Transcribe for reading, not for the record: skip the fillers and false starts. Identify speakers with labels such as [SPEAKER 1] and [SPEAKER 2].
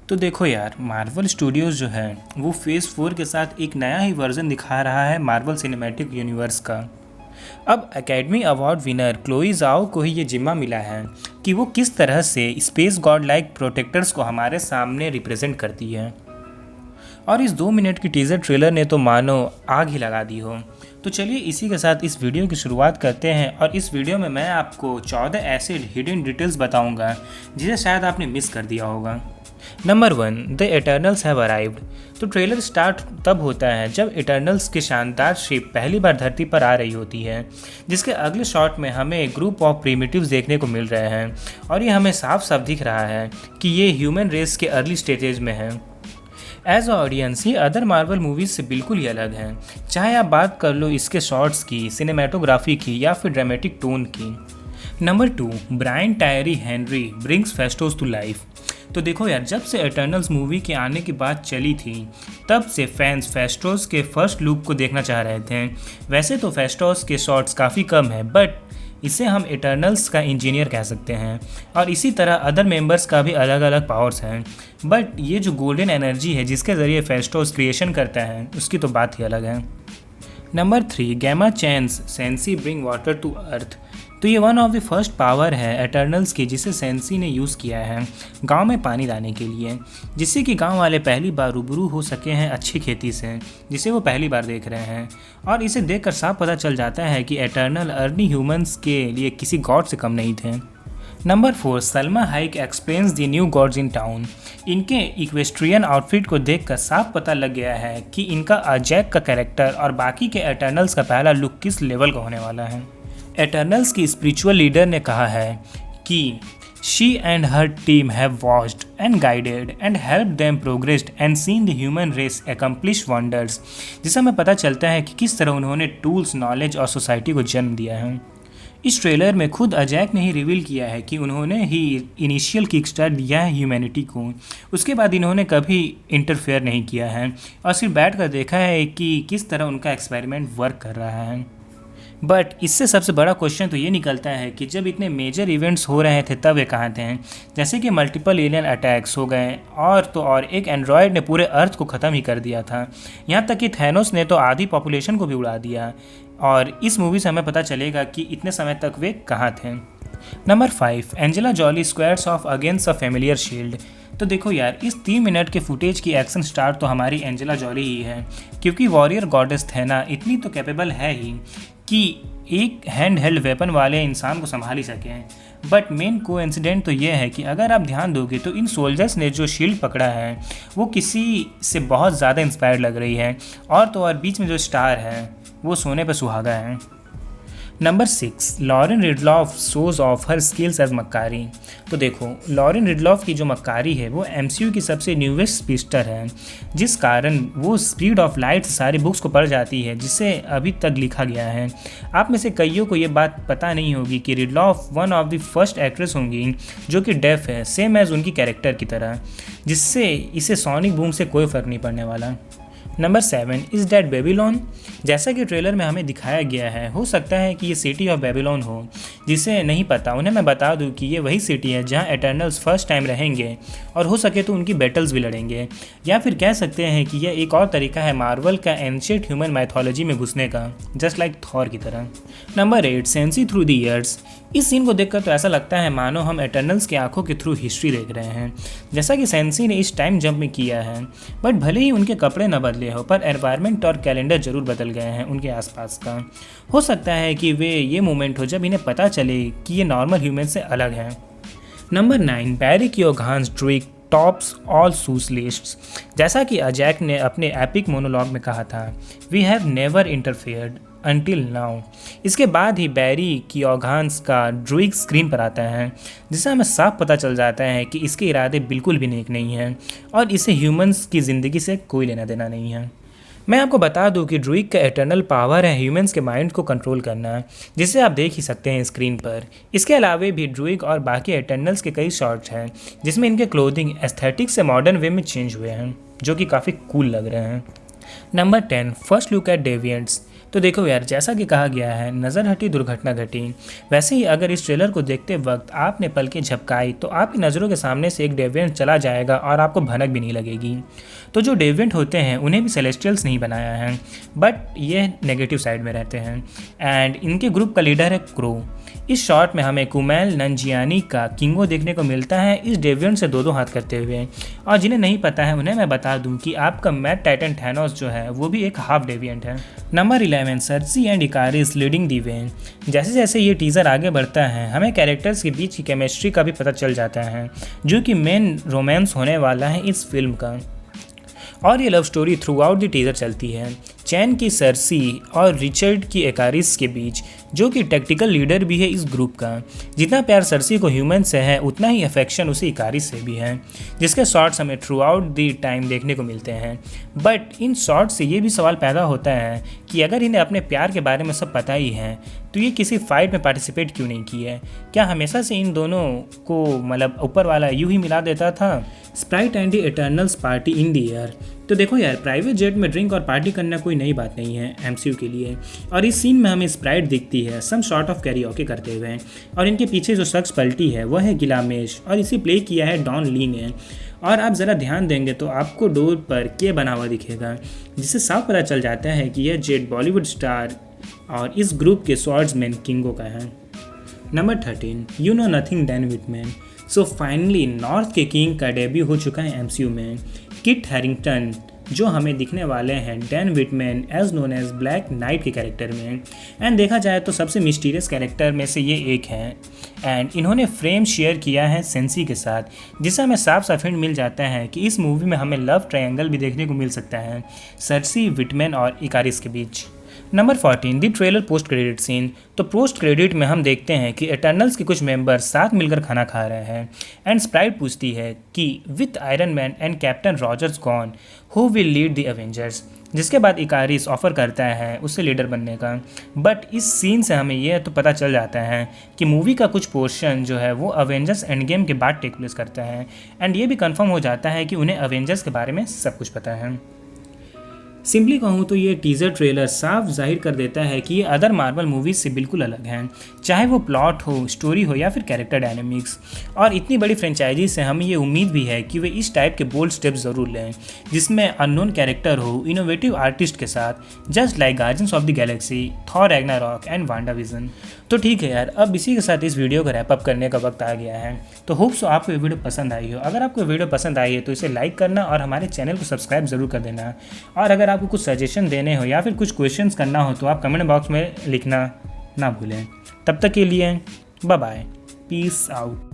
[SPEAKER 1] तो देखो यार, मार्वल स्टूडियोज़ जो है वो फेज़ 4 के साथ एक नया ही वर्जन दिखा रहा है मार्वल सिनेमैटिक यूनिवर्स का। अब academy award winner Chloe Zhao को ही ये जिम्मा मिला है कि वो किस तरह से स्पेस गॉड लाइक प्रोटेक्टर्स को हमारे सामने रिप्रेजेंट करती है। और इस 2 मिनट की टीज़र ट्रेलर ने तो मानो आग ही लगा दी हो। तो चलिए इसी के साथ इस वीडियो की शुरुआत करते हैं, और इस वीडियो में मैं आपको 14 ऐसे हिडन डिटेल्स बताऊंगा जिसे शायद आपने मिस कर दिया होगा। Number 1, the Eternals have arrived. तो ट्रेलर स्टार्ट तब होता है जब एटर्नल्स की शानदार शिप पहली बार धरती पर आ रही होती है, जिसके अगले शॉट में हमें एक ग्रुप ऑफ प्रिमिटिव्स देखने को मिल रहे हैं, और ये हमें साफ साफ दिख रहा है कि ये ह्यूमन रेस के अर्ली स्टेजेज में है। एज अ ऑडियंस ये अदर मार्वल मूवीज़ से बिल्कुल ही अलग है, चाहे आप बात कर लो इसके शॉट्स की, सिनेमेटोग्राफी की या फिर ड्रामेटिक टोन की। Number 2, Brian Tyree Henry brings Phastos to life. तो देखो यार, जब से एटर्नल्स मूवी के आने की बात चली थी तब से फैंस फेस्टोस के फर्स्ट लुक को देखना चाह रहे थे। वैसे तो फेस्टोस के शॉट्स काफ़ी कम है, बट इसे हम इटर्नल्स का इंजीनियर कह सकते हैं, और इसी तरह अदर मेंबर्स का भी अलग अलग पावर्स हैं। बट ये जो गोल्डन एनर्जी है जिसके ज़रिए फेस्टोस क्रिएशन करता है, उसकी तो बात ही अलग है। Number 3, gamma chance Sersi bring water to earth. तो ये one of the first power है एटर्नल्स की जिसे सेंसी ने यूज़ किया है गांव में पानी लाने के लिए, जिससे कि गांव वाले पहली बार रूबरू हो सके हैं अच्छी खेती से, जिसे वो पहली बार देख रहे हैं। और इसे देखकर साफ पता चल जाता है कि एटर्नल अर्ली ह्यूमंस के लिए किसी गॉड से कम नहीं थे। Number 4, Salma hike explains the new gods in town. इनके इक्वेस्ट्रियन आउटफिट को देखकर साफ पता लग गया है कि इनका अजैक का कैरेक्टर और बाकी के एटर्नल्स का पहला लुक किस लेवल का होने वाला है। एटर्नल्स की स्पिरिचुअल लीडर ने कहा है कि she and her team have watched and guided and help them progressed and seen the human race accomplish wonders, जिससे हमें पता चलता है कि किस तरह उन्होंने टूल्स, नॉलेज और सोसाइटी को जन्म दिया है। इस ट्रेलर में खुद अजैक ने ही रिवील किया है कि उन्होंने ही इनिशियल किक स्टार्ट दिया है ह्यूमैनिटी को। उसके बाद इन्होंने कभी इंटरफेयर नहीं किया है और सिर्फ बैठ कर देखा है कि किस तरह उनका एक्सपेरिमेंट वर्क कर रहा है। बट इससे सबसे बड़ा क्वेश्चन तो ये निकलता है कि जब इतने मेजर इवेंट्स हो रहे थे तब वे कहाँ थे, जैसे कि मल्टीपल एलियन अटैक्स हो गए, और तो और एक एंड्रॉयड ने पूरे अर्थ को ख़त्म ही कर दिया था। यहाँ तक कि थैनोस ने तो आधी पॉपुलेशन को भी उड़ा दिया, और इस मूवी से हमें पता चलेगा कि इतने समय तक वे कहाँ थे। Number 5, Angela jolly squares of against a familiar shield. तो देखो यार, इस 3 मिनट के फुटेज की एक्शन स्टार तो हमारी एंजेला जॉली ही है, क्योंकि वॉरियर गॉडेस थेना इतनी तो कैपेबल है ही कि एक हैंड हेल्ड वेपन वाले इंसान को संभाल ही सकें। बट मेन कोइंसिडेंट तो ये है कि अगर आप ध्यान दोगे तो इन सोल्जर्स ने जो शील्ड पकड़ा है वो किसी से बहुत ज़्यादा इंस्पायर्ड लग रही है, और तो और बीच में जो स्टार है वो सोने पर सुहागा है। Number 6, Lauren Ridloff shows off her skills as Makkari. तो देखो, लॉरेन रिडलॉफ की जो मक्कारी है वो MCU की सबसे न्यूएस्ट स्पीडस्टर है, जिस कारण वो स्पीड ऑफ लाइट से सारी बुक्स को पढ़ जाती है जिसे अभी तक लिखा गया है। आप में से कईयों को ये बात पता नहीं होगी कि Ridloff one of the first actress होंगी जो कि डेफ है, सेम एज उनकी कैरेक्टर की तरह, जिससे इसे सोनिक बूम से कोई फ़र्क नहीं पड़ने वाला। Number 7, is that Babylon. जैसा कि ट्रेलर में हमें दिखाया गया है, हो सकता है कि ये सिटी ऑफ बेबीलोन हो। जिसे नहीं पता उन्हें मैं बता दूं कि ये वही सिटी है जहां एटर्नल्स फर्स्ट टाइम रहेंगे, और हो सके तो उनकी बैटल्स भी लड़ेंगे, या फिर कह सकते हैं कि यह एक और तरीका है मार्वल का एंशिएंट ह्यूमन माइथोलॉजी में घुसने का, जस्ट लाइक थॉर की तरह। Number 8, sensi through the years. इस सीन को देखकर तो ऐसा लगता है मानो हम एटर्नल्स की आंखों के थ्रू हिस्ट्री देख रहे हैं, जैसा कि सेंसी ने इस टाइम जंप में किया है। बट भले ही उनके कपड़े न बदले हो, पर एनवायरनमेंट और कैलेंडर जरूर बदल गए हैं उनके आसपास का। हो सकता है कि वे ये मोमेंट हो जब इन्हें पता चले कि ये नॉर्मल ह्यूमन से अलग है। नंबर 9, बैरी कियोघान्स ड्रूइग टॉप्स ऑल सूस लिस्ट्स। जैसा कि अजैक ने अपने एपिक मोनोलॉग में कहा था, we have never interfered until now. इसके बाद ही बैरी कियोघान्स का ड्रूइग स्क्रीन पर आता है, जिससे हमें साफ पता चल जाता है कि इसके इरादे बिल्कुल भी नेक नहीं हैं, और इसे ह्यूमंस की ज़िंदगी से कोई लेना देना नहीं है। मैं आपको बता दूं कि ड्रूइग का एटर्नल पावर है ह्यूमंस के माइंड को कंट्रोल करना, जिसे आप देख ही सकते हैं स्क्रीन पर। इसके अलावा भी ड्रूइग और बाकी एटर्नल्स के कई शॉट्स हैं जिसमें इनके क्लोथिंग एस्थेटिक से मॉडर्न वे में चेंज हुए हैं, जो कि काफ़ी कूल लग रहे हैं। Number 10, first look at Deviants. तो देखो यार, जैसा कि कहा गया है, नज़र हटी दुर्घटना घटी। वैसे ही अगर इस ट्रेलर को देखते वक्त आपने पलकें झपकाई तो आपकी नज़रों के सामने से एक डेविएंट चला जाएगा और आपको भनक भी नहीं लगेगी। तो जो डेविएंट होते हैं उन्हें भी सेलेस्टियल्स नहीं बनाया है, बट ये नेगेटिव साइड में रहते हैं। एंड इनके ग्रुप का लीडर है क्रो। इस शॉट में हमें कुमेल नंजियानी का किंगो देखने को मिलता है इस डेविएंट से दो हाथ करते हुए। और जिन्हें नहीं पता है उन्हें मैं बता दूं कि आपका मैड टाइटन थैनोस जो है वो भी एक हाफ डेविएंट है। नंबर 11, सर्सी एंड इकारिस लीडिंग दी वे। जैसे जैसे ये टीज़र आगे बढ़ता है हमें कैरेक्टर्स के बीच की केमिस्ट्री का भी पता चल जाता है, जो कि मेन रोमांस होने वाला है इस फिल्म का। और ये love story through out the teaser चलती है, चैन की सर्सी और रिचर्ड की एकारिस के बीच, जो कि टैक्टिकल लीडर भी है इस ग्रुप का। जितना प्यार सर्सी को ह्यूमन से है उतना ही अफेक्शन उसे इकारिस से भी है, जिसके शॉट्स हमें थ्रू आउट द टाइम देखने को मिलते हैं। बट इन शॉट्स से ये भी सवाल पैदा होता है कि अगर इन्हें अपने प्यार के बारे में सब पता ही है तो ये किसी फाइट में पार्टिसिपेट क्यों नहीं की है? क्या हमेशा से इन दोनों को मतलब ऊपर वाला यूं ही मिला देता था? Sprite and the Eternals party in the air. तो देखो यार, प्राइवेट जेट में ड्रिंक और पार्टी करना कोई नई बात नहीं है एमसीयू के लिए। और इस सीन में हमें स्प्राइट दिखती है सम शॉर्ट ऑफ कैरियोके करते हुए, और इनके पीछे जो शख्स पलटी है वह है गिलामेश, और इसे प्ले किया है डॉन ली ने। और आप ज़रा ध्यान देंगे तो आपको डोर पर के बना हुआ दिखेगा, जिससे साफ पता चल जाता है कि यह जेट बॉलीवुड स्टार और इस ग्रुप के स्वॉर्ड्समैन किंगो का है। Number 13, you know nothing Dan Whitman. So finally north के किंग का डेब्यू हो चुका है एमसीयू में। किट हैरिंगटन जो हमें दिखने वाले हैं Dane Whitman as known as Black Knight के कैरेक्टर में। एंड देखा जाए तो सबसे मिस्टीरियस कैरेक्टर में से ये एक है। एंड इन्होंने फ्रेम शेयर किया है सेंसी के साथ, जिससे हमें साफ साफ हिंट मिल जाता है कि इस मूवी में हमें लव ट्रायंगल भी देखने को मिल सकता है सर्सी, विटमैन और इकारिस के बीच। नंबर 14, दी ट्रेलर पोस्ट क्रेडिट सीन। तो पोस्ट क्रेडिट में हम देखते हैं कि इटर्नल्स के कुछ मेंबर साथ मिलकर खाना खा रहे हैं। एंड स्प्राइट पूछती है कि with iron man and captain Rogers gone who will lead the Avengers, जिसके बाद इकारिस ऑफर करता है उससे लीडर बनने का। बट इस सीन से हमें यह तो पता चल जाता है कि मूवी का कुछ पोर्शन जो है वो अवेंजर्स एंड गेम के बाद टेक प्लेस करता है। एंड ये भी कंफर्म हो जाता है कि उन्हें अवेंजर्स के बारे में सब कुछ पता है। सिंपली कहूँ तो ये टीज़र ट्रेलर साफ जाहिर कर देता है कि ये अदर मार्वल मूवीज़ से बिल्कुल अलग हैं, चाहे वो प्लॉट हो, स्टोरी हो या फिर कैरेक्टर डायनेमिक्स। और इतनी बड़ी फ्रेंचाइजी से हमें ये उम्मीद भी है कि वे इस टाइप के बोल्ड स्टेप्स ज़रूर लें, जिसमें अननोन कैरेक्टर हो, इनोवेटिव आर्टिस्ट के साथ, just like guardians of the Galaxy, Thor Ragnarok and Wanda vision. तो ठीक है यार, अब इसी के साथ इस वीडियो को रैप अप करने का वक्त आ गया है। तो होप सो आपको ये वीडियो पसंद आई हो। अगर आपको वीडियो पसंद आई है तो इसे लाइक करना और हमारे चैनल को सब्सक्राइब ज़रूर कर देना। और अगर आपको कुछ सजेशन देने हो या फिर कुछ क्वेश्चंस करना हो तो आप कमेंट बॉक्स में लिखना ना भूलें। तब तक के लिए बाय बाय, पीस आउट।